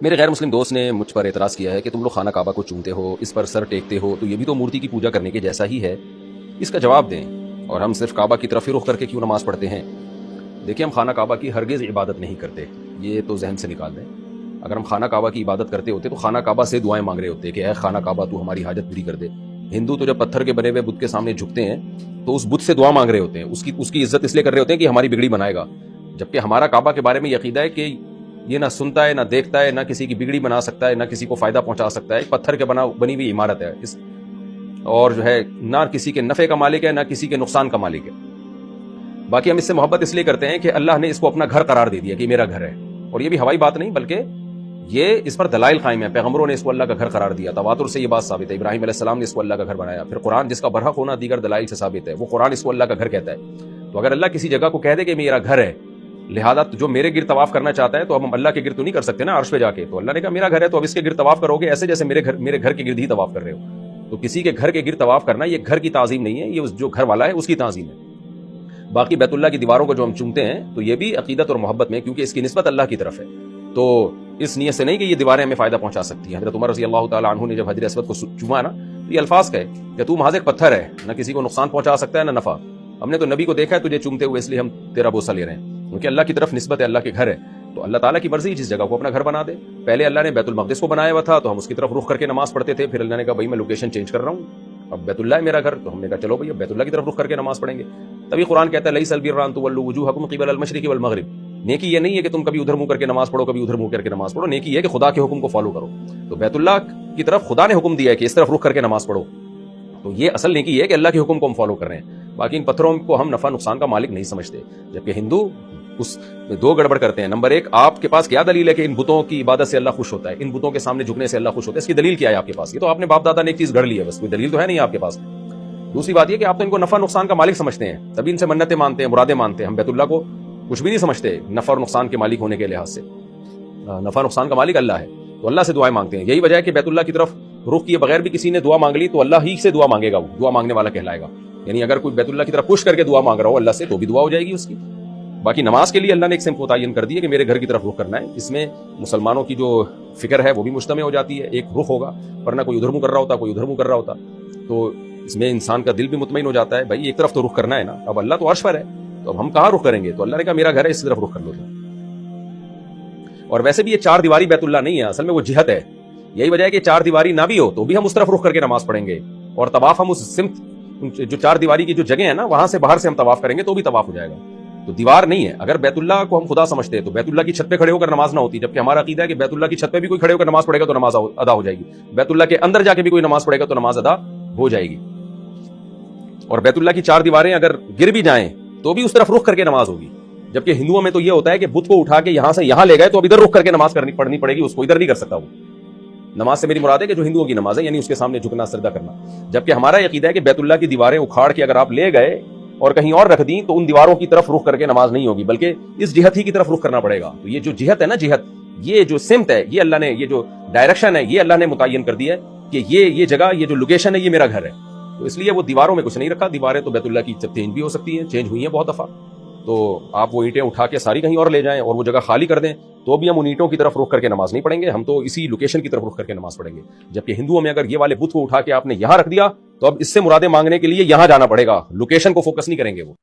میرے غیر مسلم دوست نے مجھ پر اعتراض کیا ہے کہ تم لوگ خانہ کعبہ کو چومتے ہو، اس پر سر ٹیکتے ہو، تو یہ بھی تو مورتی کی پوجا کرنے کے جیسا ہی ہے، اس کا جواب دیں، اور ہم صرف کعبہ کی طرف ہی رخ کر کے کیوں نماز پڑھتے ہیں؟ دیکھیں، ہم خانہ کعبہ کی ہرگز عبادت نہیں کرتے، یہ تو ذہن سے نکال دیں۔ اگر ہم خانہ کعبہ کی عبادت کرتے ہوتے تو خانہ کعبہ سے دعائیں مانگ رہے ہوتے کہ اے خانہ کعبہ تو ہماری حاجت پوری کر دے۔ ہندو تو جب پتھر کے بنے ہوئے بت کے سامنے جھکتے ہیں تو اس بت سے دعا مانگ رہے ہوتے ہیں، اس کی عزت اس لیے کر رہے ہوتے ہیں کہ ہماری بگڑی بنائے گا، جبکہ ہمارا کعبہ کے بارے میں یہ عقیدہ ہے کہ یہ نہ سنتا ہے، نہ دیکھتا ہے، نہ کسی کی بگڑی بنا سکتا ہے، نہ کسی کو فائدہ پہنچا سکتا ہے، پتھر کے بنی ہوئی عمارت ہے، اور جو ہے نہ کسی کے نفع کا مالک ہے، نہ کسی کے نقصان کا مالک ہے۔ باقی ہم اس سے محبت اس لیے کرتے ہیں کہ اللہ نے اس کو اپنا گھر قرار دے دیا کہ میرا گھر ہے، اور یہ بھی ہوائی بات نہیں بلکہ یہ اس پر دلائل قائم ہیں، پیغمبروں نے اس کو اللہ کا گھر قرار دیا، تواتر سے یہ بات ثابت ہے، ابراہیم علیہ السلام نے اس کو اللہ کا گھر بنایا، پھر قرآن جس کا برحق ہونا دیگر دلائل سے ثابت ہے، وہ قرآن اس کو اللہ کا گھر کہتا ہے۔ تو اگر اللہ کسی جگہ کو کہہ دے کہ میرا گھر ہے، لہذا جو میرے گرد طواف کرنا چاہتا ہے تو اب ہم اللہ کے گرد تو نہیں کر سکتے نا عرش پہ جا کے، تو اللہ نے کہا میرا گھر ہے تو اب اس کے گرد طواف کرو گے ایسے جیسے میرے گھر کے گرد ہی طواف کر رہے ہو۔ تو کسی کے گھر کے گرد طواف کرنا یہ گھر کی تعظیم نہیں ہے، یہ جو گھر والا ہے اس کی تعظیم ہے۔ باقی بیت اللہ کی دیواروں کو جو ہم چومتے ہیں تو یہ بھی عقیدت اور محبت میں، کیونکہ اس کی نسبت اللہ کی طرف ہے، تو اس نیت سے نہیں کہ یہ دیواریں ہمیں فائدہ پہنچا سکتی ہیں۔ حضرت عمر رضی اللہ تعالی عنہ نے جب حجر اسود کو چوما نا تو یہ الفاظ کہے کہ تو محض ایک پتھر ہے، نہ کسی کو نقصان پہنچا سکتا ہے نہ نفع، ہم نے تو نبی کو دیکھا ہے تجھے چومتے ہوئے، اس لیے ہم تیرا بوسہ لے رہے ہیں، کیونکہ اللہ کی طرف نسبت ہے، اللہ کے گھر ہے، تو اللہ تعالیٰ کی مرضی جس جگہ کو اپنا گھر بنا دے۔ پہلے اللہ نے بیت المقدس کو بنایا ہوا تھا تو ہم اس کی طرف رخ کر کے نماز پڑھتے تھے، پھر اللہ نے کہا بھائی میں لوکیشن چینج کر رہا ہوں، اب بیت اللہ ہے میرا گھر، تو ہم نے کہا چلو بھائی اب بیت اللہ کی طرف رخ کر کے نماز پڑھیں گے۔ تبھی قرآن کہتا ہے لیس البر ان تولوا وجوہکم قبل المشرق والمغرب، نیکی یہ نہیں ہے کہ تم کبھی ادھر منہ کر کے نماز پڑھو کبھی ادھر منہ کر کے نماز پڑھو، نیکی یہ ہے کہ خدا کے حکم کو فالو کرو۔ تو بیت اللہ کی طرف خدا نے حکم دیا ہے کہ اس طرف رخ کر کے نماز پڑھو، تو یہ اصل نیکی ہے کہ اللہ کے حکم کو ہم فالو کر رہے ہیں۔ باقی ان پتھروں کو ہم نفع نقصان کا مالک نہیں سمجھتے، جبکہ ہندو اس میں دو گڑبڑ کرتے ہیں۔ نمبر ایک، آپ کے پاس کیا دلیل ہے کہ ان بتوں کی عبادت سے اللہ خوش ہوتا ہے، ان بتوں کے سامنے جھکنے سے اللہ خوش ہوتا ہے؟ اس کی دلیل کیا ہے آپ کے پاس؟ یہ تو آپ نے باپ دادا نے ایک چیز گھڑ لی ہے، بس کوئی دلیل تو ہے نہیں آپ کے پاس۔ دوسری بات یہ کہ آپ تو ان کو نفع نقصان کا مالک سمجھتے ہیں، تبھی ان سے منتیں مانتے ہیں، مرادیں مانتے ہیں۔ ہم بیت اللہ کو کچھ بھی نہیں سمجھتے نفع اور نقصان کے مالک ہونے کے لحاظ سے، نفع نقصان کا مالک اللہ ہے، تو اللہ سے دعائیں مانگتے ہیں۔ یہی وجہ ہے کہ بیت اللہ کی طرف رخ کیے بغیر بھی کسی نے دعا مانگ لی تو اللہ ہی سے دعا مانگے گا، وہ دعا مانگنے والا کہلائے گا۔ یعنی اگر کوئی بیت اللہ کی طرف پش کر کے دعا مانگ رہا ہو اللہ سے تو بھی دعا ہو جائے گی اس کی۔ باقی نماز کے لیے اللہ نے ایک سمت متعین کر دی ہے کہ میرے گھر کی طرف رخ کرنا ہے، اس میں مسلمانوں کی جو فکر ہے وہ بھی مجتمع ہو جاتی ہے، ایک رخ ہوگا، ورنہ کوئی ادھر منہ کر رہا ہوتا کوئی ادھر منہ کر رہا ہوتا، تو اس میں انسان کا دل بھی مطمئن ہو جاتا ہے، بھائی ایک طرف تو رخ کرنا ہے نا، اب اللہ تو عرش پر ہے تو اب ہم کہاں رخ کریں گے؟ تو اللہ نے کہا میرا گھر ہے اس طرف رخ کر لو۔ اور ویسے بھی یہ چار دیواری بیت اللہ نہیں ہے، اصل میں وہ جہت ہے، یہی وجہ ہے کہ چار دیواری نہ بھی ہو تو بھی ہم اس طرف رخ کر کے نماز پڑھیں گے، اور طواف ہم اس سمت جو چار دیواری کی جو جگہ ہے نا وہاں سے باہر سے ہم طواف کریں گے تو بھی طواف ہو جائے گا، تو دیوار نہیں ہے۔ اگر بیت اللہ کو ہم خدا سمجھتے تو بیت اللہ کی چھت پہ کھڑے ہو کر نماز نہ ہوتی، جبکہ ہمارا عقیدہ ہے کہ بیت اللہ کی چھت پہ بھی کوئی کھڑے ہو کر نماز پڑھے گا تو نماز ادا ہو جائے گی، بیت اللہ کے اندر جا کے بھی کوئی نماز پڑھے گا تو نماز ادا ہو جائے گی، اور بیت اللہ کی چار دیواریں اگر گر بھی جائیں تو بھی اس طرف رخ کر کے نماز ہوگی۔ جبکہ ہندوؤں میں تو یہ ہوتا ہے کہ بت کو اٹھا کے یہاں سے یہاں لے گئے تو اب ادھر رخ کر کے نماز پڑھنی پڑے گی، اس کو ادھر نہیں کر سکتا وہ۔ نماز سے میری مراد ہے کہ جو ہندوؤں کی نماز ہے، یعنی اس کے سامنے جھکنا سجدہ کرنا، جبکہ ہمارا عقیدہ ہے کہ بیت اللہ کی دیواریں اکھاڑ کے اگر آپ لے گئے اور کہیں اور رکھ دیں تو ان دیواروں کی طرف رخ کر کے نماز نہیں ہوگی، بلکہ اس جہت ہی کی طرف رخ کرنا پڑے گا۔ تو یہ جو جہت ہے نا، جہت، یہ جو سمت ہے، یہ اللہ نے، یہ جو ڈائریکشن ہے یہ اللہ نے متعین کر دی ہے کہ یہ جگہ، یہ جو لوکیشن ہے یہ میرا گھر ہے، تو اس لیے وہ دیواروں میں کچھ نہیں رکھا۔ دیواریں تو بیت اللہ کی چینج بھی ہو سکتی ہیں، چینج ہوئی ہیں بہت دفعہ، تو آپ وہ اینٹیں اٹھا کے ساری کہیں اور لے جائیں اور وہ جگہ خالی کر دیں تو بھی ہم ان اینٹوں کی طرف رخ کر کے نماز نہیں پڑھیں گے، ہم تو اسی لوکیشن کی طرف رخ کر کے نماز پڑھیں گے۔ جبکہ ہندوؤں میں اگر یہ والے بت کو اٹھا کے آپ نے یہاں رکھ دیا تو اب اس سے مرادیں مانگنے کے لیے یہاں جانا پڑے گا، لوکیشن کو فوکس نہیں کریں گے وہ۔